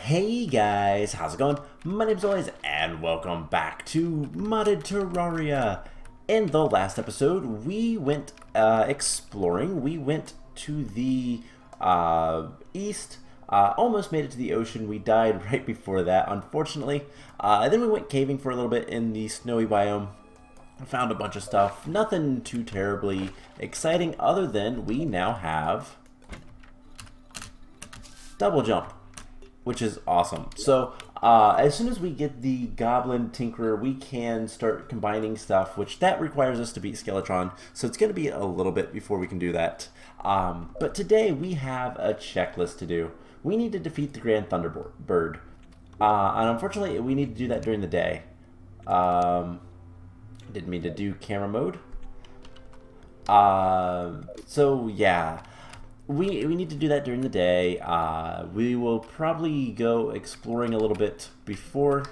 Hey guys, how's it going? My name's Always, and welcome back to Modded Terraria. In the last episode, we went exploring. We went to the east, almost made it to the ocean. We died right before that, unfortunately. Then we went caving for a little bit in the snowy biome. Found a bunch of stuff. Nothing too terribly exciting, other than we now have double jump, which is awesome. So as soon as we get the Goblin Tinkerer, we can start combining stuff, which that requires us to beat Skeletron. So it's going to be a little bit before we can do that. But today we have a checklist to do. We need to defeat the Grand Thunderbird. And unfortunately, we need to do that during the day. Didn't mean to do camera mode. So yeah. We need to do that during the day. We will probably go exploring a little bit before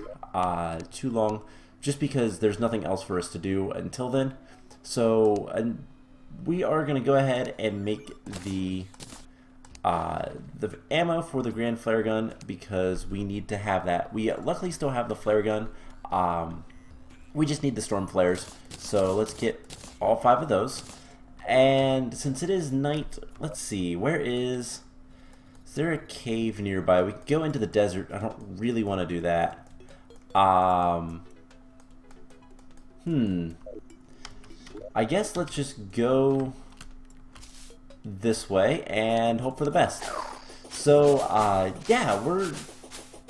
too long, just because there's nothing else for us to do until then. So we are going to go ahead and make the ammo for the Grand Flare Gun, because we need to have that. We luckily still have the Flare Gun. We just need the Storm Flares. So let's get all 5 of those. And since it is night, let's see, is there a cave nearby? We could go into the desert. I don't really want to do that. I guess let's just go this way and hope for the best. So, yeah, we're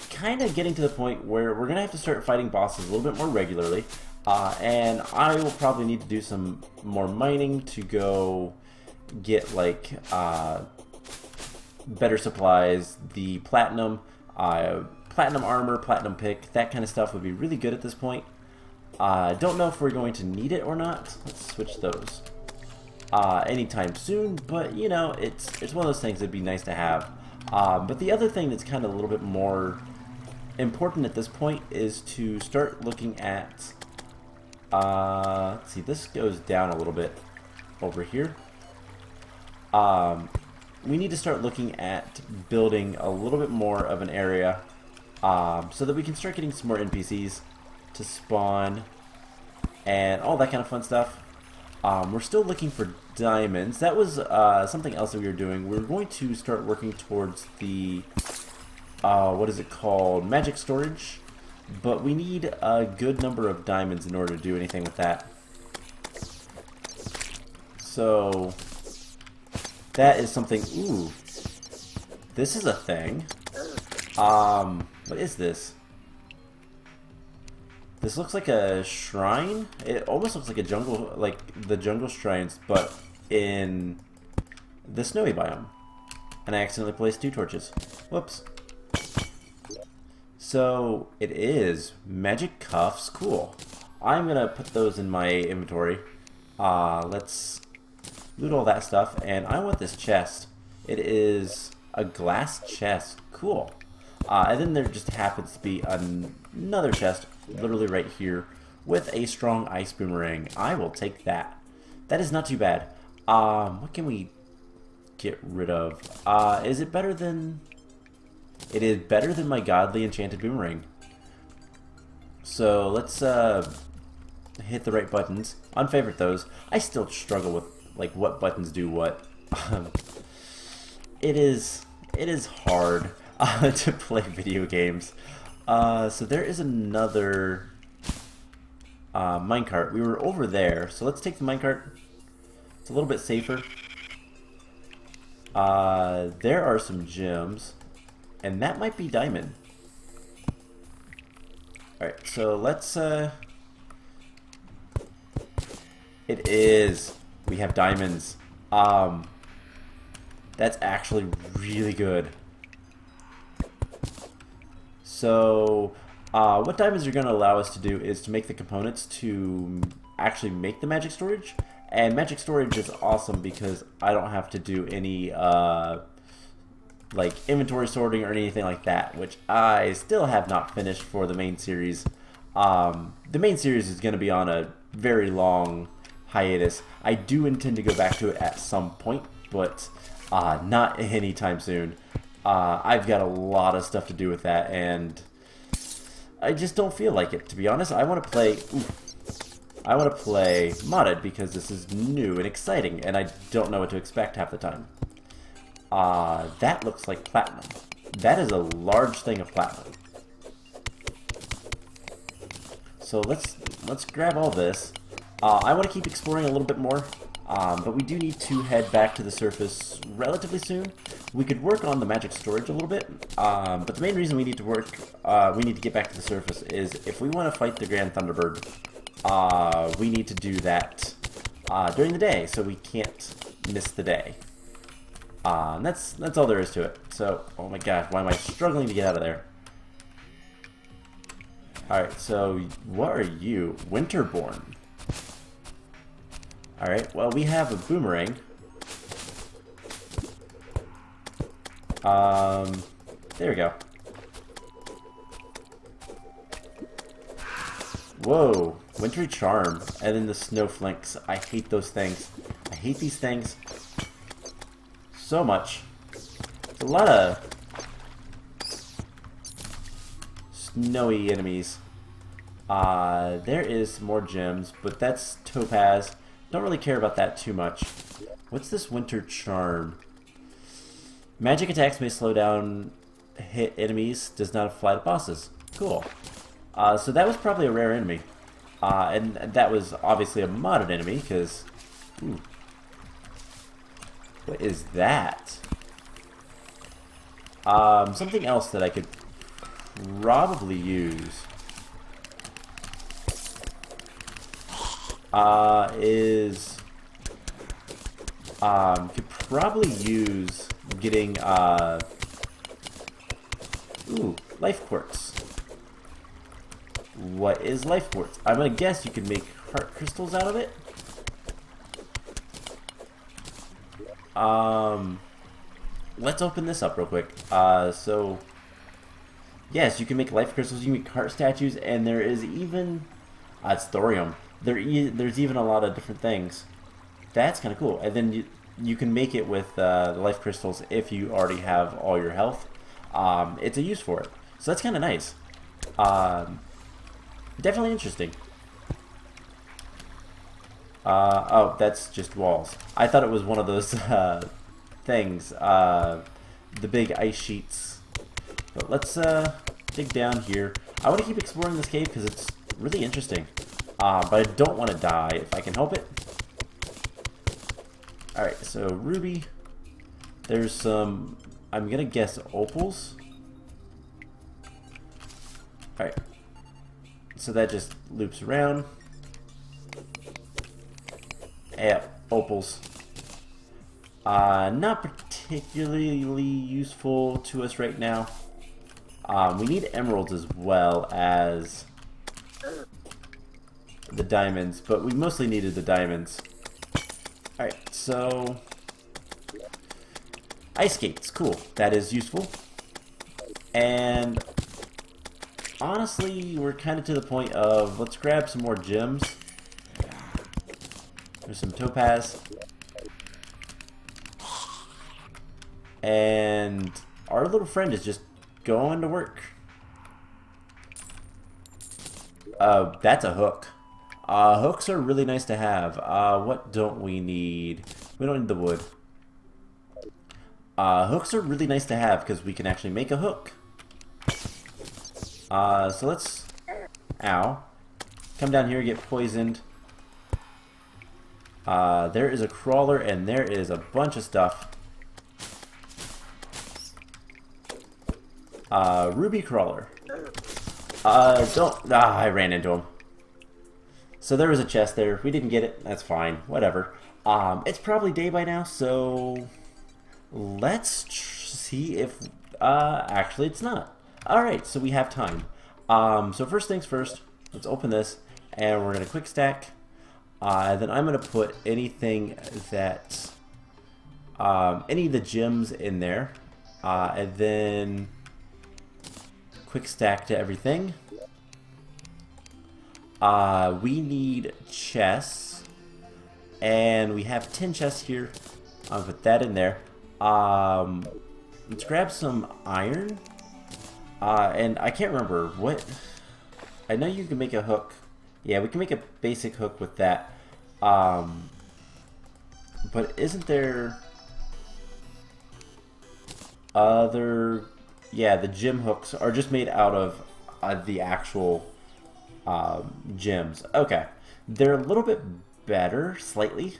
kind of getting to the point where we're going to have to start fighting bosses a little bit more regularly. And I will probably need to do some more mining to go get, like, better supplies. The platinum armor, platinum pick, that kind of stuff would be really good at this point. Don't know if we're going to need it or not. Let's switch those anytime soon, but, you know, it's one of those things that'd be nice to have. But the other thing that's kind of a little bit more important at this point is to start looking at... let's see, this goes down a little bit over here. We need to start looking at building a little bit more of an area so that we can start getting some more NPCs to spawn and all that kind of fun stuff. We're still looking for diamonds. That was something else that we were doing. We were going to start working towards the, what is it called? Magic storage. But we need a good number of diamonds in order to do anything with that. So that is something. Ooh, this is a thing. What is this? This looks like a shrine. It almost looks like a jungle, like the jungle shrines, but in the snowy biome. And I accidentally placed 2 torches. Whoops. So it is magic cuffs. Cool. I'm gonna put those in my inventory. Let's loot all that stuff, and I want this chest. It is a glass chest. Cool. And then there just happens to be another chest literally right here with a strong ice boomerang. I will take that. That is not too bad. What can we get rid of? Is it better than... It is better than my godly enchanted boomerang. So let's hit the right buttons. Unfavorite those. I still struggle with, like, what buttons do what. It is hard to play video games. So there is another minecart. We were over there, so let's take the minecart. It's a little bit safer. There are some gems. And that might be diamond. Alright, so let's, it is. We have diamonds. That's actually really good. So, what diamonds are going to allow us to do is to make the components to actually make the magic storage. And magic storage is awesome because I don't have to do any, like inventory sorting or anything like that, which I still have not finished for the main series. The main series is going to be on a very long hiatus. I do intend to go back to it at some point, but not anytime soon. I've got a lot of stuff to do with that, and I just don't feel like it, to be honest. I want to play modded because this is new and exciting, and I don't know what to expect half the time. That looks like platinum. That is a large thing of platinum. So let's grab all this. I want to keep exploring a little bit more, but we do need to head back to the surface relatively soon. We could work on the magic storage a little bit, but the main reason we need to get back to the surface is if we want to fight the Grand Thunderbird, we need to do that during the day, so we can't miss the day. And that's all there is to it. So, oh my gosh, why am I struggling to get out of there? Alright, so what are you? Winterborn. Alright, well, we have a boomerang. There we go. Whoa, Wintry Charm, and then the snowflakes. I hate those things. I hate these things so much. It's a lot of snowy enemies. There is more gems, but that's topaz. Don't really care about that too much. What's this Winter Charm? Magic attacks may slow down hit enemies, does not apply to bosses. Cool. So that was probably a rare enemy. And that was obviously a modded enemy, because... What is that? Something else that I could probably use could probably use getting life quartz. What is life quartz? I'm gonna guess you can make heart crystals out of it. Let's open this up real quick. So yes, you can make life crystals, you can make heart statues, and there is even it's thorium. There's even a lot of different things. That's kind of cool. And then you can make it with the life crystals if you already have all your health. It's a use for it. So that's kind of nice. Definitely interesting. Oh, that's just walls. I thought it was one of those things. The big ice sheets. But let's dig down here. I want to keep exploring this cave because it's really interesting. But I don't want to die if I can help it. Alright, so ruby. There's some, I'm gonna guess, opals. Alright. So that just loops around. Yeah, opals. Not particularly useful to us right now. We need emeralds as well as the diamonds, but we mostly needed the diamonds. Alright, so ice skates, cool. That is useful. And honestly, we're kind of to the point of let's grab some more gems. There's some topaz. And our little friend is just going to work. That's a hook. Hooks are really nice to have. What don't we need? We don't need the wood. Hooks are really nice to have because we can actually make a hook. So let's... Ow. Come down here and get poisoned. There is a crawler and there is a bunch of stuff. Ruby crawler. I ran into him. So there was a chest there. We didn't get it. That's fine. Whatever. It's probably day by now, so let's see if actually it's not. Alright, so we have time. So first things first, let's open this and we're gonna quick stack. Then I'm gonna put anything that any of the gems in there. And then quick stack to everything. We need chests, and we have 10 chests here. I'll put that in there. let's grab some iron. And I can't remember what... I know you can make a hook. Yeah, we can make a basic hook with that. But isn't there other... Yeah, the gem hooks are just made out of the actual gems. Okay. They're a little bit better, slightly.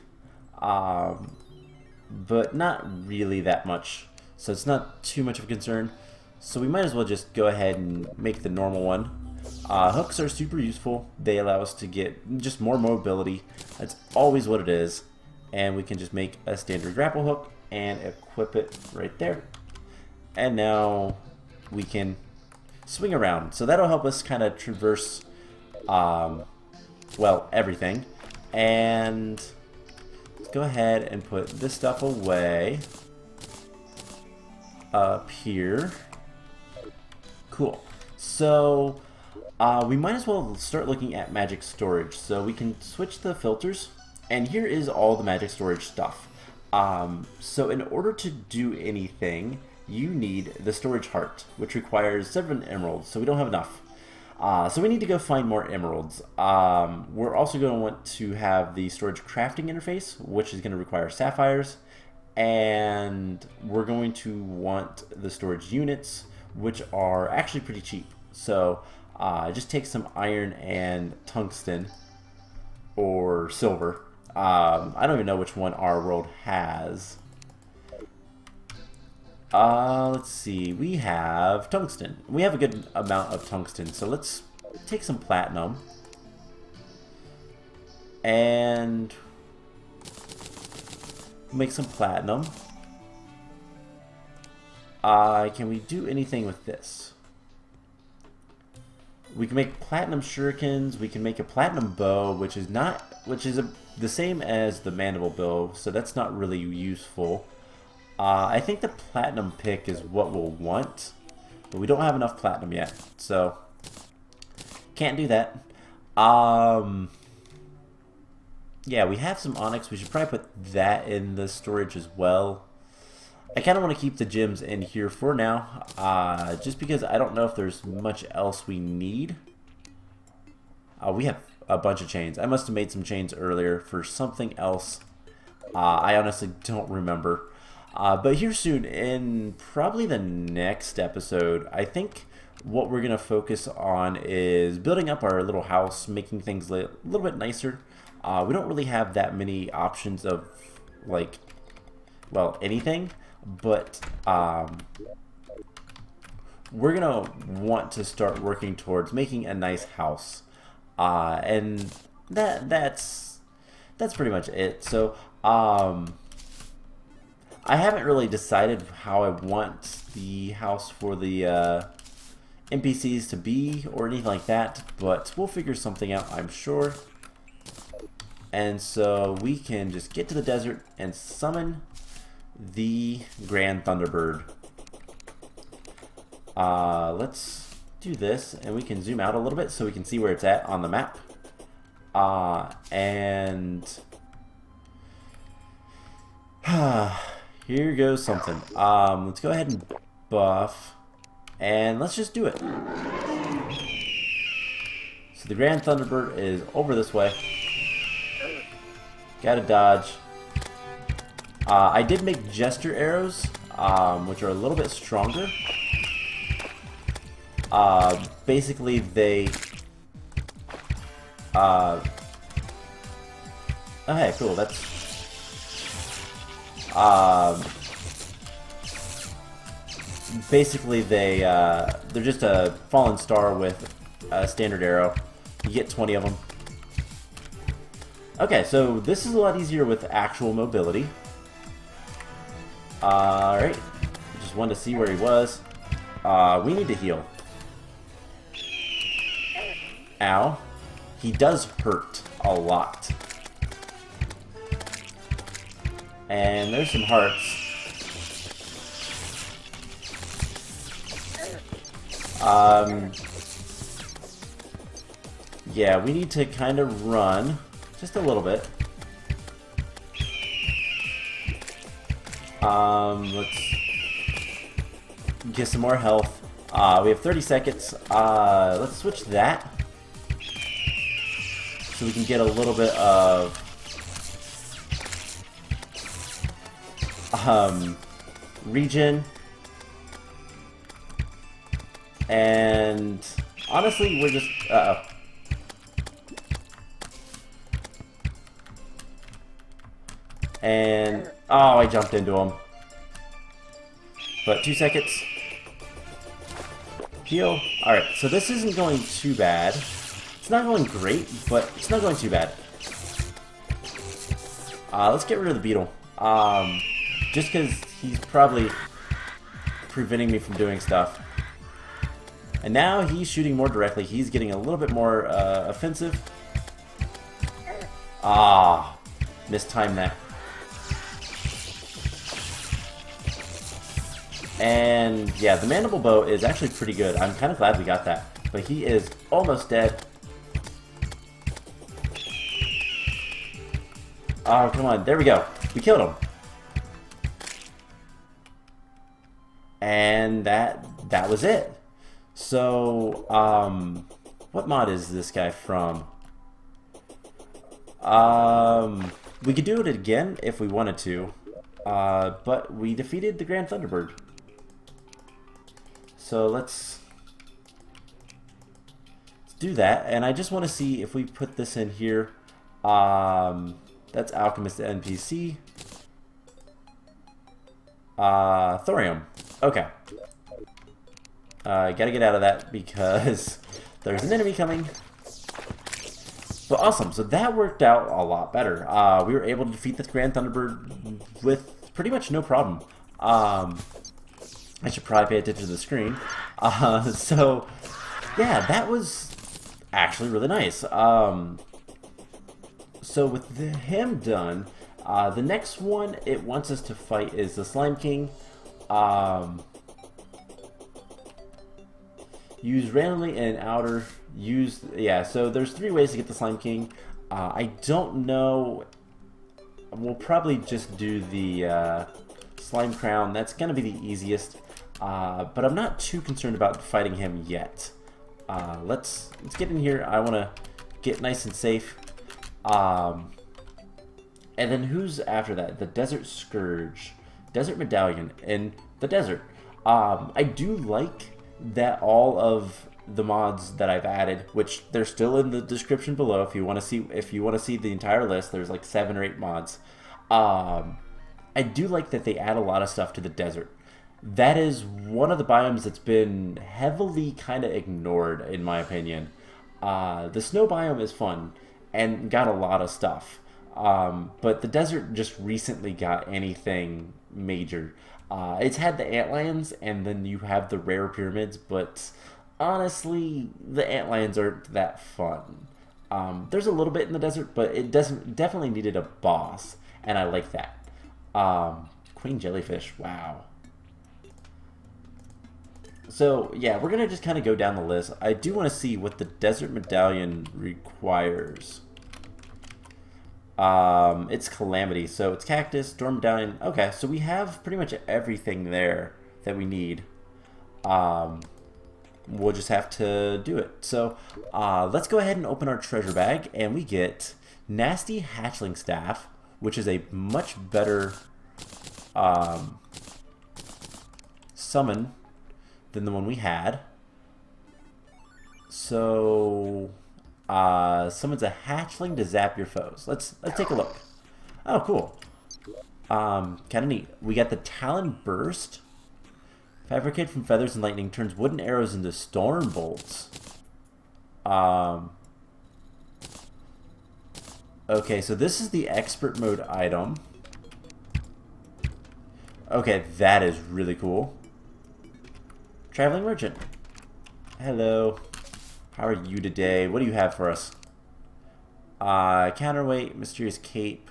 But not really that much. So it's not too much of a concern. So we might as well just go ahead and make the normal one. Hooks are super useful. They allow us to get just more mobility. That's always what it is. And we can just make a standard grapple hook and equip it right there. And now we can swing around. So that'll help us kind of traverse, well, everything. And let's go ahead and put this stuff away up here. Cool. So we might as well start looking at magic storage. So we can switch the filters, and here is all the magic storage stuff. So in order to do anything, you need the storage heart, which requires 7 emeralds, so we don't have enough. So we need to go find more emeralds. We're also going to want to have the storage crafting interface, which is going to require sapphires, and we're going to want the storage units, which are actually pretty cheap. So just take some iron and tungsten or silver. I don't even know which one our world has. Let's see. We have tungsten. We have a good amount of tungsten, so let's take some platinum and make some platinum. Can we do anything with this? We can make platinum shurikens. We can make a platinum bow, which is the same as the mandible bow, so that's not really useful. I think the platinum pick is what we'll want, but we don't have enough platinum yet, so can't do that. Yeah, we have some onyx. We should probably put that in the storage as well. I kind of want to keep the gems in here for now, just because I don't know if there's much else we need. We have a bunch of chains. I must have made some chains earlier for something else. I honestly don't remember. But here soon, in probably the next episode, I think what we're going to focus on is building up our little house, making things a little bit nicer. We don't really have that many options of, like, well, anything. But we're going to want to start working towards making a nice house. And that's pretty much it. So I haven't really decided how I want the house for the NPCs to be or anything like that, but we'll figure something out, I'm sure. And so we can just get to the desert and summon the Grand Thunderbird. Let's do this, and we can zoom out a little bit so we can see where it's at on the map. And here goes something. Let's go ahead and buff, and let's just do it. So the Grand Thunderbird is over this way. Gotta dodge. I did make Jester arrows, which are a little bit stronger. Basically, they... oh, hey, cool, that's... basically, they're just a fallen star with a standard arrow. You get 20 of them. Okay, so this is a lot easier with actual mobility. Alright, just wanted to see where he was. We need to heal. Ow. He does hurt a lot. And there's some hearts. Yeah, we need to kind of run just a little bit. Let's get some more health. We have 30 seconds. Let's switch that so we can get a little bit of regen. And honestly, we're just and oh, I jumped into him. But 2 seconds. Heal. Alright, so this isn't going too bad. It's not going great, but it's not going too bad. Let's get rid of the beetle. Just because he's probably preventing me from doing stuff. And now he's shooting more directly. He's getting a little bit more offensive. Mistimed that. And yeah, the mandible bow is actually pretty good. I'm kind of glad we got that. But he is almost dead. Oh, come on. There we go. We killed him. And that was it. So, what mod is this guy from? We could do it again if we wanted to. But we defeated the Grand Thunderbird. So let's do that. And I just want to see if we put this in here. That's Alchemist NPC. Thorium. Okay. Gotta get out of that because there's an enemy coming. But awesome. So that worked out a lot better. We were able to defeat this Grand Thunderbird with pretty much no problem. I should probably pay attention to the screen. So yeah, that was actually really nice. So with him done, the next one it wants us to fight is the Slime King. Use randomly in outer. So there's 3 ways to get the Slime King. I don't know. We'll probably just do the Slime Crown. That's gonna be the easiest. But I'm not too concerned about fighting him yet. Let's get in here. I want to get nice and safe. And then who's after that? The Desert Scourge, Desert Medallion, and the Desert. I do like that all of the mods that I've added, which they're still in the description below if you want to see the entire list. There's like 7 or 8 mods. I do like that they add a lot of stuff to the desert. That is one of the biomes that's been heavily kind of ignored, in my opinion. The snow biome is fun and got a lot of stuff. But the desert just recently got anything major. It's had the antlions, and then you have the rare pyramids, but honestly, the antlions aren't that fun. There's a little bit in the desert, but it definitely needed a boss, and I like that. Queen Jellyfish, wow. So yeah, we're gonna just kind of go down the list. I do want to see what the Desert Medallion requires. It's Calamity, so it's Cactus, Storm Medallion. Okay, so we have pretty much everything there that we need. We'll just have to do it. So let's go ahead and open our treasure bag, and we get Nasty Hatchling Staff, which is a much better summon than the one we had. So summons a hatchling to zap your foes. Let's take a look. Oh, cool. Kind of neat. We got the Talon Burst. Fabricated from feathers and lightning, turns wooden arrows into storm bolts. Okay, so this is the expert mode item. Okay, that is really cool. Traveling merchant. Hello. How are you today? What do you have for us? Counterweight, mysterious cape,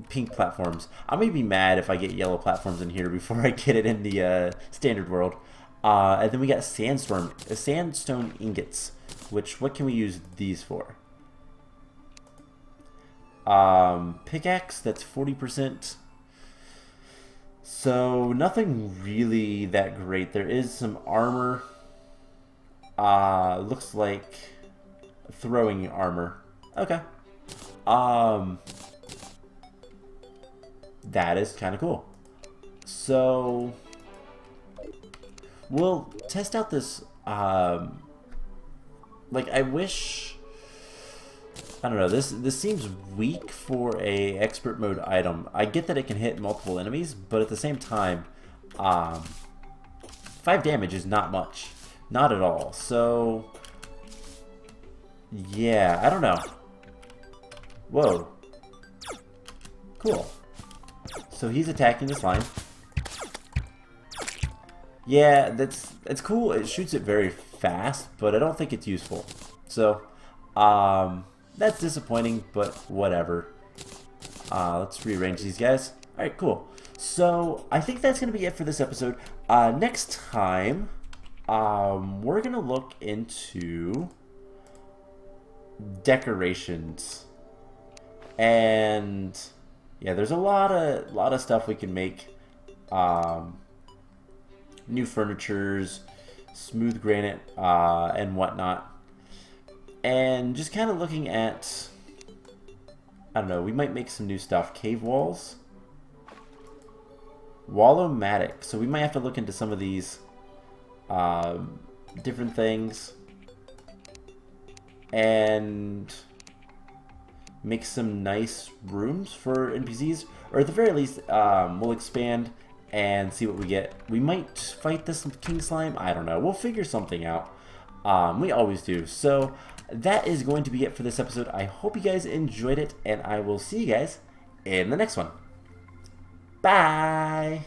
pink platforms. I'm gonna be mad if I get yellow platforms in here before I get it in the standard world. And then we got sandstone ingots. What can we use these for? Pickaxe, that's 40%. So nothing really that great. There is some armor. Looks like throwing armor. Okay. That is kind of cool. So we'll test out this. Like I wish. I don't know. This seems weak for a expert mode item. I get that it can hit multiple enemies, but at the same time, 5 damage is not much, not at all. So yeah, I don't know. Whoa, cool. So he's attacking the slime. Yeah, that's cool. It shoots it very fast, but I don't think it's useful. So that's disappointing, but whatever. Let's rearrange these guys. Alright, cool. So, I think that's going to be it for this episode. Next time, we're going to look into decorations. And, yeah, there's a lot of stuff we can make. New furnitures, smooth granite, and whatnot. And just kind of looking at, I don't know, we might make some new stuff. Cave walls. Wallomatic. So we might have to look into some of these different things. And make some nice rooms for NPCs. Or at the very least, we'll expand and see what we get. We might fight this king slime. I don't know. We'll figure something out. We always do. So that is going to be it for this episode. I hope you guys enjoyed it, and I will see you guys in the next one. Bye!